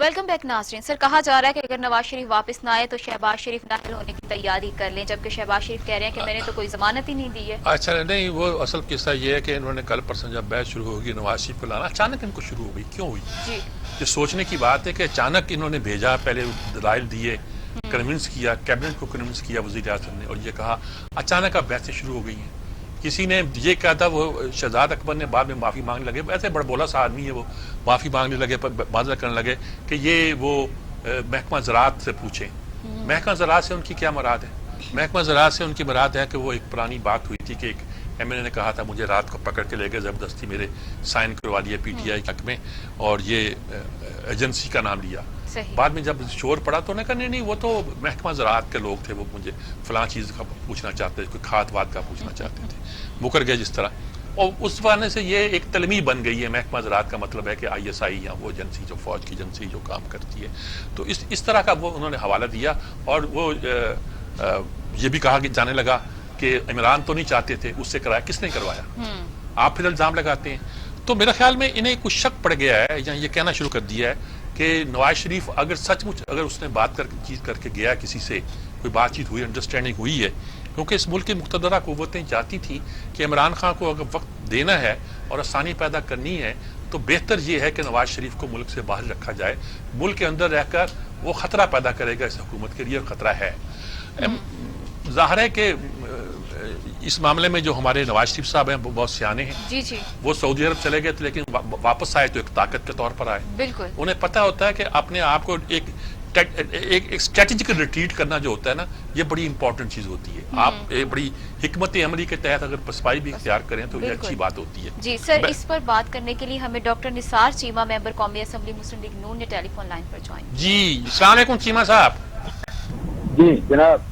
Welcome back ناظرین. سر کہا جا رہا ہے کہ اگر نواز شریف واپس نہ آئے تو شہباز شریف نااہل ہونے کی تیاری کر لیں، جبکہ شہباز شریف کہہ رہے ہیں کہ میں نے تو کوئی ضمانت ہی نہیں دی ہے. اچھا نہیں، وہ اصل قصہ یہ ہے کہ انہوں نے کل پرسوں جب بحث شروع ہوگی نواز شریف کو لانا، اچانک ان کو شروع ہو گئی. کیوں ہوئی؟ جی یہ سوچنے کی بات ہے کہ اچانک انہوں نے بھیجا، پہلے دلائل دیے، کنونس کیا، کیبنٹ کو کنونس کیا وزیر اعظم نے، اور یہ کہا اچانک اب بحثیں شروع ہو گئی ہیں. کسی نے یہ کہا تھا، وہ شہزاد اکبر نے بعد میں معافی مانگنے لگے، ایسے بڑا بولا سا آدمی ہے، وہ معافی مانگنے لگے، معذرت کرنے لگے کہ یہ وہ محکمہ زراعت سے پوچھیں. محکمہ زراعت سے ان کی کیا مراد ہے؟ محکمہ زراعت سے ان کی مراد ہے کہ وہ ایک پرانی بات ہوئی تھی کہ ایک ایم این اے نے کہا تھا مجھے رات کو پکڑ کے لے گئے، زبردستی میرے سائن کروا لیے پی ٹی آئی حق میں، اور یہ ایجنسی کا نام لیا. بعد میں جب شور پڑا تو انہوں نے کہا نہیں وہ تو محکمہ زراعت کے لوگ تھے، وہ مجھے فلاں چیز کا پوچھنا چاہتے تھے، کوئی کھاد واد کا پوچھنا چاہتے تھے، مکر گئے جس طرح. اور اس بہانے سے یہ ایک تلمی بن گئی ہے. محکمہ زراعت کا مطلب ہے کہ آئی ایس آئی یا وہ ایجنسی جو فوج کی ایجنسی جو کام کرتی ہے. تو اس طرح کا وہ انہوں نے حوالہ دیا، اور وہ یہ بھی کہا کہ جانے لگا کہ عمران تو نہیں چاہتے تھے، اس سے کرایا. کس نے کروایا؟ آپ پھر الزام لگاتے ہیں. تو میرے خیال میں انہیں کچھ شک پڑ گیا ہے، یا یہ کہنا شروع کر دیا ہے کہ نواز شریف اگر سچ مچ اگر اس نے بات کر کے گیا کسی سے، کوئی بات چیت ہوئی، انڈرسٹینڈنگ ہوئی ہے، کیونکہ اس ملک کی مقتدرہ قوتیں چاہتی تھیں کہ عمران خان کو اگر وقت دینا ہے اور آسانی پیدا کرنی ہے تو بہتر یہ ہے کہ نواز شریف کو ملک سے باہر رکھا جائے. ملک کے اندر رہ کر وہ خطرہ پیدا کرے گا اس حکومت کے لیے، اور خطرہ ہے. ظاہر ہے کہ اس معاملے میں جو ہمارے نواز شریف صاحب ہیں وہ بہت سیانے ہیں. جی جی وہ سعودی عرب چلے گئے تھے، لیکن واپس آئے تو ایک طاقت کے طور پر آئے. بالکل انہیں پتہ ہوتا ہے کہ اپنے آپ کو ایک اسٹریٹجک ریٹریٹ کرنا جو ہوتا ہے نا، یہ بڑی امپورٹنٹ چیز ہوتی ہے. آپ ایک بڑی حکمت عملی کے تحت اگر پسپائی بھی اختیار کریں تو یہ اچھی بات ہوتی ہے. جی سر، اس پر بات کرنے کے لیے ہمیں ڈاکٹر نثار چیمہ، ممبر قومی اسمبلی مسلم لیگ نون نے ٹیلی فون لائن پر جوائن. جی السلام علیکم چیمہ صاحب. جی جناب.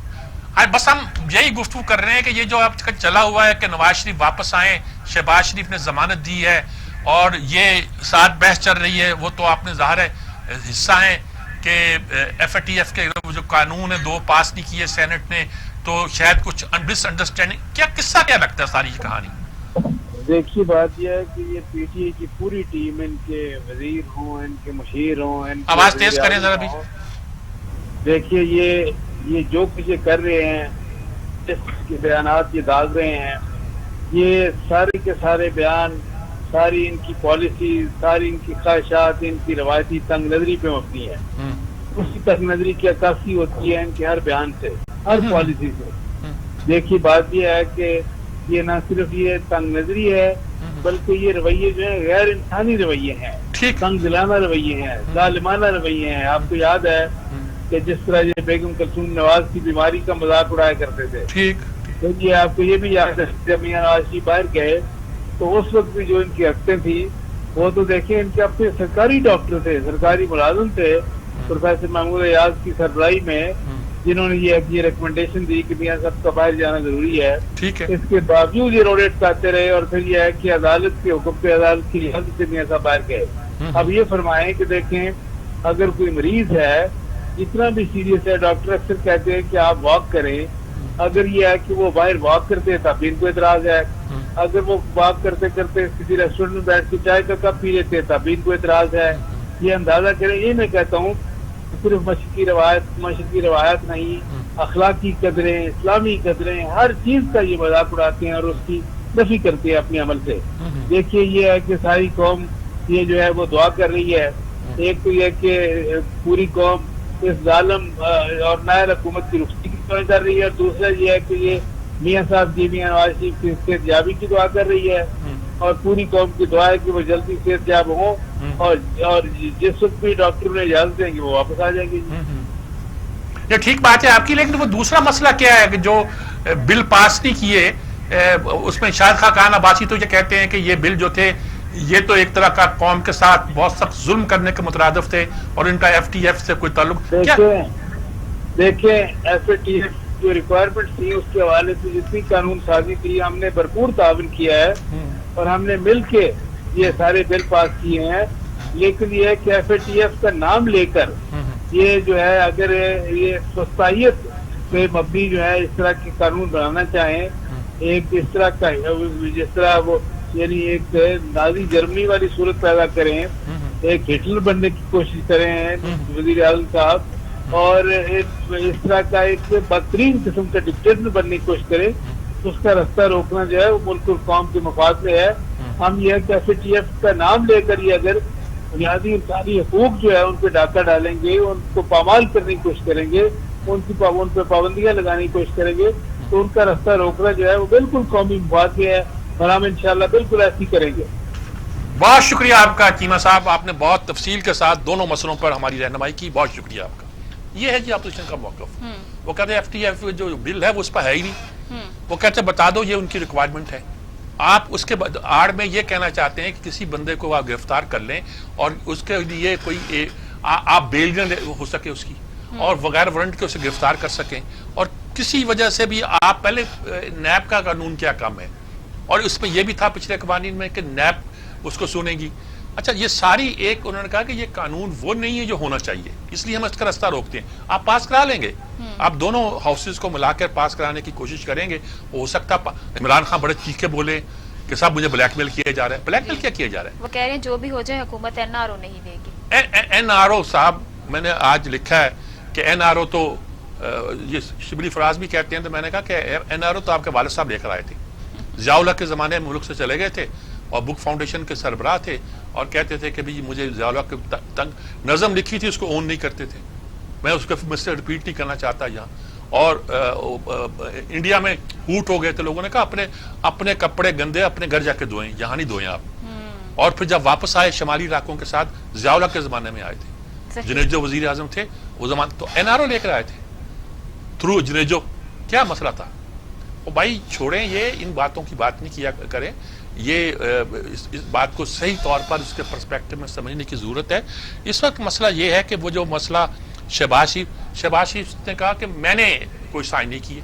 بس ہم یہی گفتگو کر رہے ہیں کہ یہ جو اب تک چلا ہوا ہے کہ نواز شریف واپس آئیں، شہباز شریف نے ضمانت دی ہے، اور یہ ساتھ بحث چل رہی ہے، وہ تو آپ نے ظاہر ہے حصہ ہیں کہ ایف اے ٹی ایف کے جو قانون ہے 2 پاس نہیں کیے سینٹ نے، تو شاید کچھ مس انڈرسٹینڈنگ. کیا قصہ کیا لگتا ہے ساری یہ کہانی؟ دیکھیے بات یہ ہے کہ یہ پی ٹی آئی کی پوری ٹیم، ان کے وزیر ہوں، ان کے مشیر ہوں، آواز تیز کریں ذرا بھی. دیکھیے یہ جو کچھ کر رہے ہیں، اس کے بیانات یہ ڈال رہے ہیں، یہ سارے کے سارے بیان، ساری ان کی پالیسی، ساری ان کی خواہشات، ان کی روایتی تنگ نظری پہ مبنی ہے. اسی تنگ نظری کی عکاسی ہوتی ہے ان کے ہر بیان سے، ہر پالیسی سے. دیکھیے بات یہ ہے کہ یہ نہ صرف یہ تنگ نظری ہے، بلکہ یہ رویے جو ہیں غیر انسانی رویے ہیں، تنگ دلانہ رویے ہیں، ظالمانہ رویے ہیں. آپ کو یاد ہے کہ جس طرح یہ بیگم کلثوم نواز کی بیماری کا مذاق اڑایا کرتے تھے. یہ آپ کو یہ بھی یاد ہے جب میاں نواز شریف باہر گئے تو اس وقت بھی جو ان کی حرکتیں تھیں، وہ تو دیکھیں ان کے اپنے سرکاری ڈاکٹر تھے، سرکاری ملازم تھے، پروفیسر محمود ایاز کی سربراہی میں، جنہوں نے یہ ریکمنڈیشن دی کہ میاں صاحب کا باہر جانا ضروری ہے. اس کے باوجود یہ روڈیٹ کرتے رہے، اور پھر یہ ہے کہ عدالت کے حکم پہ عدالت کی حد سے میاں صاحب باہر گئے. اب یہ فرمائیں کہ دیکھیں اگر کوئی مریض ہے جتنا بھی سیریس ہے، ڈاکٹر اکثر کہتے ہیں کہ آپ واک کریں. اگر یہ ہے کہ وہ باہر واک کرتے ہیں تب ان کو اعتراض ہے، اگر وہ واک کرتے کرتے کسی ریسٹورینٹ میں بیٹھ کے چائے کا کپ پی لیتے ہیں تب ان کو اعتراض ہے. یہ اندازہ کریں. یہ میں کہتا ہوں صرف مشرقی روایت نہیں، اخلاقی قدریں، اسلامی قدریں، ہر چیز کا یہ مذاق اڑاتے ہیں اور اس کی نفی کرتے ہیں اپنے عمل سے. دیکھیے یہ ہے کہ ساری قوم یہ جو ہے وہ دعا کر رہی ہے. ایک تو یہ کہ پوری قوم اس ظالم اور نائب حکومت کی رخصتی کی دعا کر رہی ہے، اور دوسرا یہ ہے کہ یہ میاں صاحب جی میاں نواز شریف کی صحت یابی کی دعا کر رہی ہے، اور پوری قوم کی دعا ہے کہ وہ جلدی صحت یاب ہوں، اور جس وقت بھی ڈاکٹر نے اجازت دیں گے وہ واپس آ جائیں گے. یہ ٹھیک بات ہے آپ کی، لیکن وہ دوسرا مسئلہ کیا ہے کہ جو بل پاس نہیں کیے، اس میں شاہد خاقان عباسی تو یہ کہتے ہیں کہ یہ بل جو تھے یہ تو ایک طرح کا قوم کے ساتھ بہت سخت ظلم کرنے کے مترادف تھے، اور ان کا ایف ٹی ایف سے کوئی تعلق. دیکھیں ایف ٹی ایف جو ریکوائرمنٹ تھی اس کے حوالے سے جتنی قانون سازی تھی ہم نے بھرپور تعاون کیا ہے، اور ہم نے مل کے یہ سارے بل پاس کیے ہیں. لیکن یہ کہ ایف ٹی ایف کا نام لے کر یہ جو ہے اگر یہ سستائیت پہ مبنی جو ہے اس طرح کے قانون بنانا چاہیں، ایک اس طرح کا جس طرح وہ یعنی ایک نازی جرمنی والی صورت پیدا کریں ایک ہٹلر بننے کی کوشش کر رہے ہیں وزیر اعظم صاحب، اور اس طرح کا ایک بدترین قسم کا ڈکٹیٹر بننے کی کوشش کرے، اس کا رستہ روکنا جو ہے وہ ملک اور قوم کے مفاد میں ہے۔ ہم یہ کہ FATF کا نام لے کر یہ اگر بنیادی انسانی حقوق جو ہے ان پہ ڈاکہ ڈالیں گے، ان کو پامال کرنے کی کوشش کریں گے، ان پہ پابندیاں لگانے کی کوشش کریں گے، تو ان کا رستہ روکنا جو ہے وہ بالکل قومی مفاد میں ہے، اور ہم انشاءاللہ بالکل ایسی کریں گے۔ بہت شکریہ آپ کا چیمہ صاحب، آپ نے بہت تفصیل کے ساتھ دونوں مسئلوں پر ہماری رہنمائی کی، بہت شکریہ آپ کا۔ یہ ہے جی اپوزیشن کا موقف۔ وہ کہتے ہیں FATF جو بل ہے وہ اس پر ہے ہی نہیں، وہ کہتے ہیں بتا دو یہ ان کی ریکوائرمنٹ ہے۔ آپ اس کے آڑ میں یہ کہنا چاہتے ہیں کہ کسی بندے کو آپ گرفتار کر لیں اور اس کے لیے کوئی آپ بیل نہ ہو سکے اس کی، اور بغیر وارنٹ کے اسے گرفتار کر سکیں، اور کسی وجہ سے بھی آپ پہلے نیب کا قانون کیا کام ہے، اور اس میں یہ بھی تھا پچھلے قوانین میں کہ نیب اس کو سنے گی۔ اچھا یہ ساری ایک انہوں نے کہا کہ یہ قانون وہ نہیں ہے جو ہونا چاہیے، اس لیے ہم اس کا راستہ روکتے ہیں۔ آپ پاس کرا لیں گے، آپ دونوں ہاؤسز کو ملا کر پاس کرانے کی کوشش کریں گے، ہو سکتا عمران خان بڑے چیخ کے بولے کہ صاحب مجھے بلیک میل کیا جا رہا ہے۔ بلیک میل کیا جا رہا ہے؟ وہ کہہ رہے ہیں جو بھی ہو جائے حکومت NRO نہیں دے گی۔ NRO صاحب میں نے آج لکھا ہے کہ NRO تو یہ شبلی فراز بھی کہتے ہیں، تو میں نے کہا کہ NRO تو آپ کے والد صاحب لے کر آئے تھے، ضیاء الحق کے زمانے میں ملک سے چلے گئے تھے اور بک فاؤنڈیشن کے سربراہ تھے، اور کہتے تھے کہ بھی مجھے ضیاء الحق تنگ نظم لکھی تھی اس کو اون نہیں کرتے تھے۔ میں اس کو سے ریپیٹ نہیں کرنا چاہتا یہاں۔ اور انڈیا میں ہوٹ ہو گئے تھے، لوگوں نے کہا اپنے کپڑے گندے اپنے گھر جا کے دھوئیں، یہاں نہیں دھوئیں آپ۔ اور پھر جب واپس آئے شمالی علاقوں کے ساتھ، ضیاء الحق کے زمانے میں آئے تھے، جنیجو وزیر اعظم تھے وہ زمان، تو NRO لے کر آئے تھے تھرو جنیجو۔ کیا مسئلہ تھا؟ وہ بھائی چھوڑیں، یہ ان باتوں کی بات نہیں کیا کریں، یہ اس بات کو صحیح طور پر اس کے پرسپیکٹو میں سمجھنے کی ضرورت ہے۔ اس وقت مسئلہ یہ ہے کہ وہ جو مسئلہ شہباز شریف نے کہا کہ میں نے کوئی سائن نہیں کیے،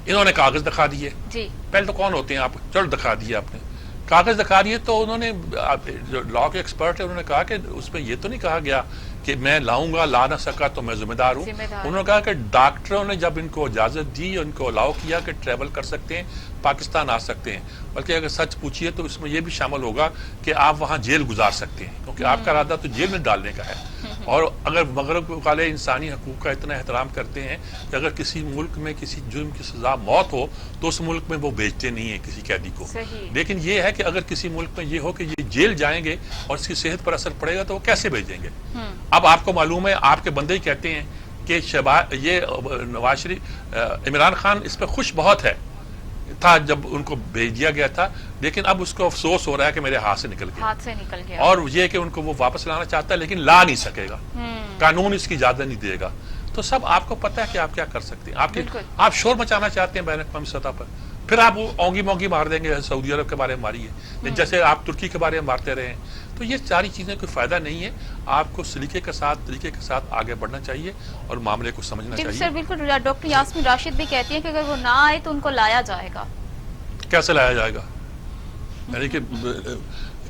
انہوں نے کاغذ دکھا دیے۔ پہلے تو کون ہوتے ہیں آپ، چلو دکھا دیے آپ نے، کاغذ دکھا دیے، تو انہوں نے جو لا کے ایکسپرٹ ہے انہوں نے کہا کہ اس میں یہ تو نہیں کہا گیا کہ میں لاؤں گا، لا نہ سکا تو میں ذمہ دار ہوں۔ انہوں نے کہا کہ ڈاکٹروں نے جب ان کو اجازت دی، ان کو الاؤ کیا کہ ٹریول کر سکتے ہیں، پاکستان آ سکتے ہیں، بلکہ اگر سچ پوچھیے تو اس میں یہ بھی شامل ہوگا کہ آپ وہاں جیل گزار سکتے ہیں، کیونکہ آپ کا ارادہ تو جیل میں ڈالنے کا ہے۔ اور اگر مغرب والے انسانی حقوق کا اتنا احترام کرتے ہیں کہ اگر کسی ملک میں کسی جرم کی سزا موت ہو تو اس ملک میں وہ بھیجتے نہیں ہیں کسی قیدی کو۔ لیکن یہ ہے کہ اگر کسی ملک میں یہ ہو کہ یہ جیل جائیں گے اور اس کی صحت پر اثر پڑے گا تو وہ کیسے بھیجیں گے؟ اب آپ کو معلوم ہے، آپ کے بندے ہی کہتے ہیں کہ یہ نواز شریف، عمران خان اس پہ خوش بہت ہے تھا جب ان کو بھیج دیا گیا تھا، لیکن اب اس کو افسوس ہو رہا ہے کہ میرے ہاتھ سے نکل گیا، اور یہ کہ ان کو وہ واپس لانا چاہتا ہے لیکن لا نہیں سکے گا، قانون اس کی اجازت نہیں دے گا۔ تو سب آپ کو پتہ ہے کہ آپ کیا کر سکتے ہیں، آپ شور مچانا چاہتے ہیں بین الاقوامی سطح پر، پھر آپ اونگی مونگی مار دیں گے سعودی عرب کے بارے میں ماری ہے، جیسے آپ ترکی کے بارے میں مارتے رہے ہیں۔ تو یہ ساری چیزیں کوئی فائدہ نہیں ہے، آپ کو سلیقے کے ساتھ طریقے کے ساتھ آگے بڑھنا چاہیے اور معاملے کو سمجھنا چاہیے۔ سر بالکل، ڈاکٹر یاسمین راشد بھی کہتی ہیں کہ اگر وہ نہ آئے تو ان کو لایا جائے گا۔ کیسے لایا جائے گا؟ یعنی کہ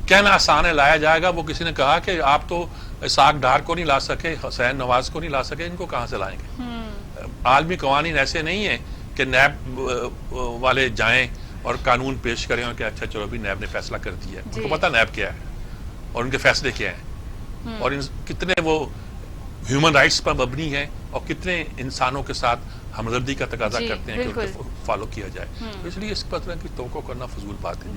کہنا آسان ہے، لایا جائے گا۔ وہ کسی نے کہا کہ آپ تو اسحاق ڈار کو نہیں لا سکے، حسین نواز کو نہیں لا سکے، ان کو کہاں سے لائیں گے؟ عالمی قوانین ایسے نہیں ہیں کہ نیب والے جائیں اور قانون پیش کریں اور کہ اچھا چلو بھی نیب نے فیصلہ کر دیا ہے۔ ان کو پتہ نیب کیا ہے اور ان کے فیصلے کیا ہیں، اور کتنے وہ ہیومن رائٹس پر مبنی ہیں، اور کتنے انسانوں کے ساتھ ہمدردی کا تقاضا کرتے ہیں کہ ان کو فالو کیا جائے۔ اس لیے اس طرح کی توقع کرنا فضول بات ہے۔